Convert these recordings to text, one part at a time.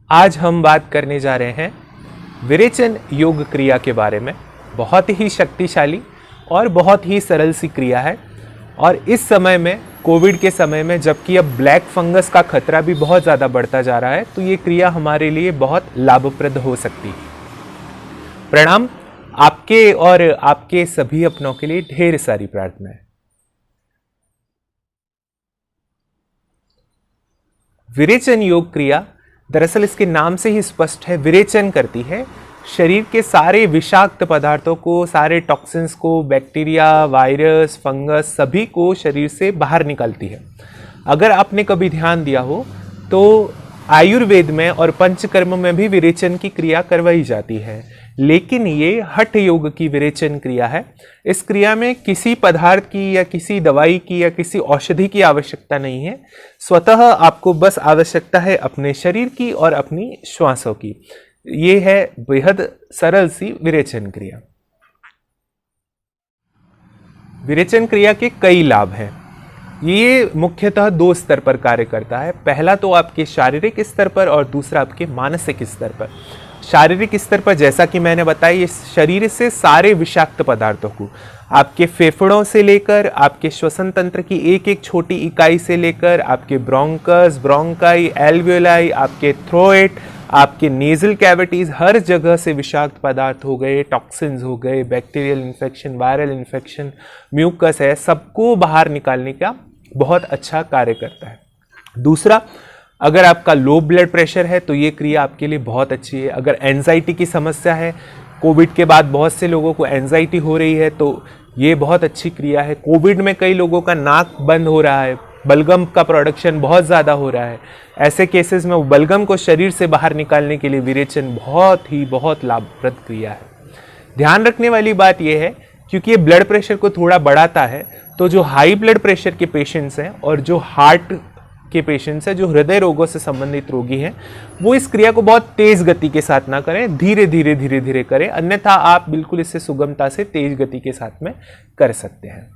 आज हम बात करने जा रहे हैं विरेचन योग क्रिया के बारे में। बहुत ही शक्तिशाली और बहुत ही सरल सी क्रिया है और इस समय में, कोविड के समय में, जबकि अब ब्लैक फंगस का खतरा भी बहुत ज़्यादा बढ़ता जा रहा है, तो ये क्रिया हमारे लिए बहुत लाभप्रद हो सकती है। प्रणाम। आपके और आपके सभी अपनों के लिए ढेर सारी प्रार्थनाएं। विरेचन योग क्रिया दरअसल इसके नाम से ही स्पष्ट है, विरेचन करती है। शरीर के सारे विषाक्त पदार्थों को, सारे टॉक्सिन्स को, बैक्टीरिया, वायरस, फंगस, सभी को शरीर से बाहर निकालती है। अगर आपने कभी ध्यान दिया हो तो आयुर्वेद में और पंचकर्म में भी विरेचन की क्रिया करवाई जाती है, लेकिन ये हठ योग की विरेचन क्रिया है। इस क्रिया में किसी पदार्थ की या किसी दवाई की या किसी औषधि की आवश्यकता नहीं है। स्वतः आपको बस आवश्यकता है अपने शरीर की और अपनी श्वासों की। ये है बेहद सरल सी विरेचन क्रिया। विरेचन क्रिया के कई लाभ हैं। ये मुख्यतः दो स्तर पर कार्य करता है। पहला तो आपके शारीरिक स्तर पर और दूसरा आपके मानसिक स्तर पर। शारीरिक स्तर पर जैसा कि मैंने बताया, ये शरीर से सारे विषाक्त पदार्थों को, आपके फेफड़ों से लेकर आपके श्वसन तंत्र की एक एक छोटी इकाई से लेकर आपके ब्रोंकस, ब्रोंकाई, एल्वियोलाई, आपके थ्रोएट, आपके नेजल कैविटीज, हर जगह से विषाक्त पदार्थ हो गए, टॉक्सिन्स हो गए, bacterial infection, viral infection, mucus है, सबको बाहर निकालने का बहुत अच्छा कार्य करता है। दूसरा, अगर आपका लो ब्लड प्रेशर है तो ये क्रिया आपके लिए बहुत अच्छी है। अगर एंजाइटी की समस्या है, कोविड के बाद बहुत से लोगों को एंजाइटी हो रही है, तो ये बहुत अच्छी क्रिया है। कोविड में कई लोगों का नाक बंद हो रहा है, बलगम का प्रोडक्शन बहुत ज़्यादा हो रहा है। ऐसे केसेस में बलगम को शरीर से बाहर निकालने के लिए विरेचन बहुत लाभप्रद क्रिया है। ध्यान रखने वाली बात यह है, क्योंकि ये ब्लड प्रेशर को थोड़ा बढ़ाता है, तो जो हाई ब्लड प्रेशर के पेशेंट्स हैं और जो हार्ट के पेशेंट्स हैं, जो हृदय रोगों से संबंधित रोगी हैं, वो इस क्रिया को बहुत तेज गति के साथ ना करें, धीरे धीरे करें। अन्यथा आप बिल्कुल इससे सुगमता से तेज गति के साथ में कर सकते हैं।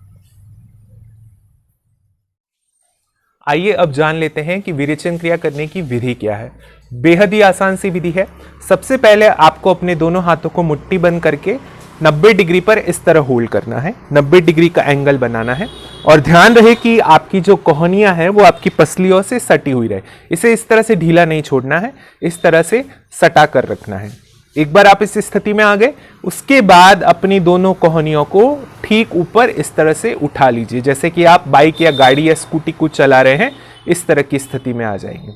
आइए अब जान लेते हैं कि विरेचन क्रिया करने की विधि क्या है। बेहद ही आसान सी विधि है। सबसे पहले आपको अपने दोनों हाथों को मुट्ठी बंद करके 90 डिग्री पर इस तरह होल्ड करना है। 90 डिग्री का एंगल बनाना है और ध्यान रहे कि आपकी जो कोहनियां है वो आपकी पसलियों से सटी हुई रहे। इसे इस तरह से ढीला नहीं छोड़ना है, इस तरह से सटा कर रखना है। एक बार आप इस स्थिति में आ गए, उसके बाद अपनी दोनों कोहनियों को ठीक ऊपर इस तरह से उठा लीजिए, जैसे कि आप बाइक या गाड़ी या स्कूटी को चला रहे हैं, इस तरह की स्थिति में आ जाएंगे।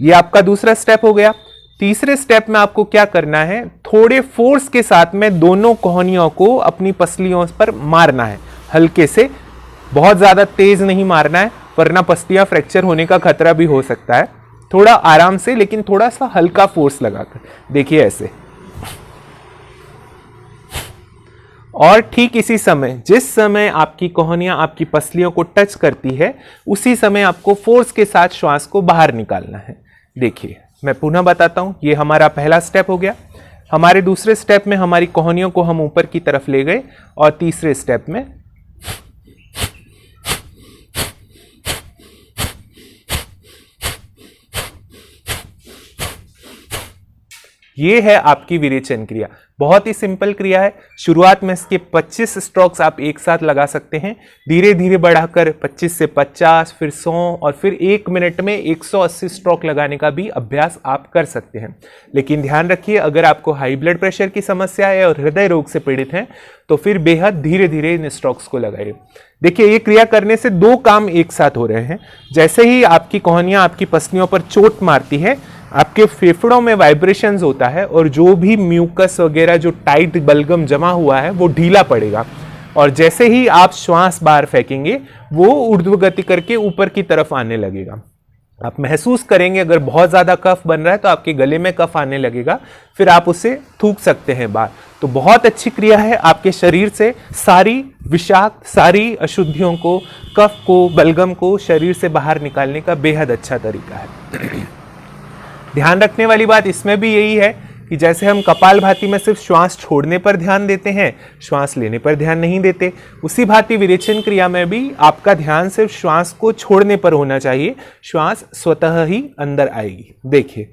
ये आपका दूसरा स्टेप हो गया। तीसरे स्टेप में आपको क्या करना है, थोड़े फोर्स के साथ में दोनों कोहनियों को अपनी पसलियों पर मारना है, हल्के से, बहुत ज्यादा तेज नहीं मारना है, वरना पसलियां फ्रैक्चर होने का खतरा भी हो सकता है। थोड़ा आराम से, लेकिन थोड़ा सा हल्का फोर्स लगाकर, देखिए ऐसे। और ठीक इसी समय, जिस समय आपकी कोहनियां आपकी पसलियों को टच करती है, उसी समय आपको फोर्स के साथ श्वास को बाहर निकालना है। देखिए, मैं पुनः बताता हूं। ये हमारा पहला स्टेप हो गया। हमारे दूसरे स्टेप में हमारी कोहनियों को हम ऊपर की तरफ ले गए और तीसरे स्टेप में ये है आपकी विरेचन क्रिया। बहुत ही सिंपल क्रिया है। शुरुआत में इसके 25 स्ट्रोक्स आप एक साथ लगा सकते हैं, धीरे धीरे बढ़ाकर 25 से 50, फिर 100 और फिर 1 मिनट में 180 स्ट्रोक लगाने का भी अभ्यास आप कर सकते हैं। लेकिन ध्यान रखिए, अगर आपको हाई ब्लड प्रेशर की समस्या है और हृदय रोग से पीड़ित हैं, तो फिर बेहद धीरे धीरे इन स्ट्रोक्स को लगाइए। देखिए, ये क्रिया करने से दो काम एक साथ हो रहे हैं। जैसे ही आपकी कोहनियां आपकी पसलियों पर चोट मारती है, आपके फेफड़ों में वाइब्रेशंस होता है और जो भी म्यूकस वगैरह, जो टाइट बलगम जमा हुआ है, वो ढीला पड़ेगा। और जैसे ही आप श्वास बाहर फेंकेंगे, वो ऊर्ध्व गति करके ऊपर की तरफ आने लगेगा। आप महसूस करेंगे, अगर बहुत ज्यादा कफ बन रहा है तो आपके गले में कफ आने लगेगा, फिर आप उसे थूक सकते हैं बाहर। तो बहुत अच्छी क्रिया है। आपके शरीर से सारी विषाक्त, सारी अशुद्धियों को, कफ को, बलगम को शरीर से बाहर निकालने का बेहद अच्छा तरीका है। ध्यान रखने वाली बात इसमें भी यही है कि जैसे हम कपालभाति में सिर्फ श्वास छोड़ने पर ध्यान देते हैं, श्वास लेने पर ध्यान नहीं देते, उसी भांति विरेचन क्रिया में भी आपका ध्यान सिर्फ श्वास को छोड़ने पर होना चाहिए। श्वास स्वतः ही अंदर आएगी। देखिए,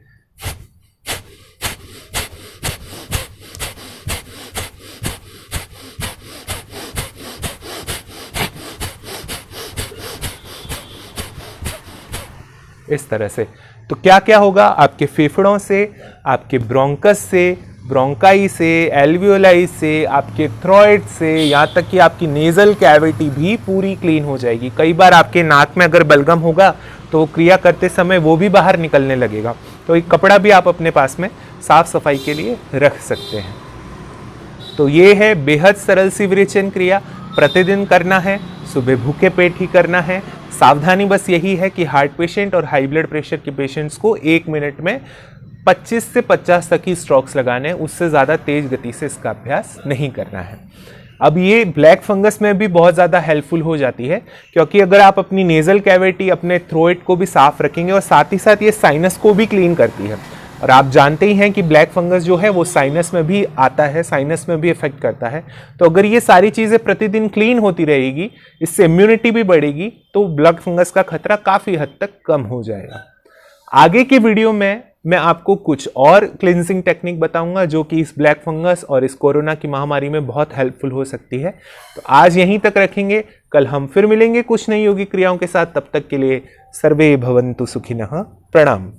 इस तरह से। तो क्या क्या होगा, आपके फेफड़ों से, आपके ब्रोंकस से, ब्रोंकाई से, एल्वियोलाई से, आपके थ्रोइड से, यहाँ तक कि आपकी नेजल कैविटी भी पूरी क्लीन हो जाएगी। कई बार आपके नाक में अगर बलगम होगा तो वो क्रिया करते समय वो भी बाहर निकलने लगेगा, तो एक कपड़ा भी आप अपने पास में साफ सफाई के लिए रख सकते हैं। तो ये है बेहद सरल सी विरेचन क्रिया, प्रतिदिन करना है, सुबह भूखे पेट ही करना है। सावधानी बस यही है कि हार्ट पेशेंट और हाई ब्लड प्रेशर के पेशेंट्स को 1 मिनट में 25 से 50 तक ही स्ट्रोक्स लगाने हैं, उससे ज़्यादा तेज गति से इसका अभ्यास नहीं करना है। अब ये ब्लैक फंगस में भी बहुत ज़्यादा हेल्पफुल हो जाती है, क्योंकि अगर आप अपनी नेजल कैविटी, अपने थ्रोट को भी साफ रखेंगे और साथ ही साथ ये साइनस को भी क्लीन करती है। और आप जानते ही हैं कि ब्लैक फंगस जो है वो साइनस में भी आता है, साइनस में भी इफेक्ट करता है। तो अगर ये सारी चीज़ें प्रतिदिन क्लीन होती रहेगी, इससे इम्यूनिटी भी बढ़ेगी, तो ब्लैक फंगस का खतरा काफ़ी हद तक कम हो जाएगा। आगे की वीडियो में मैं आपको कुछ और क्लिनजिंग टेक्निक बताऊंगा जो कि इस ब्लैक फंगस और इस कोरोना की महामारी में बहुत हेल्पफुल हो सकती है। तो आज यहीं तक रखेंगे, कल हम फिर मिलेंगे कुछ नई योगी क्रियाओं के साथ। तब तक के लिए सर्वे भवन्तु सुखिनः। प्रणाम।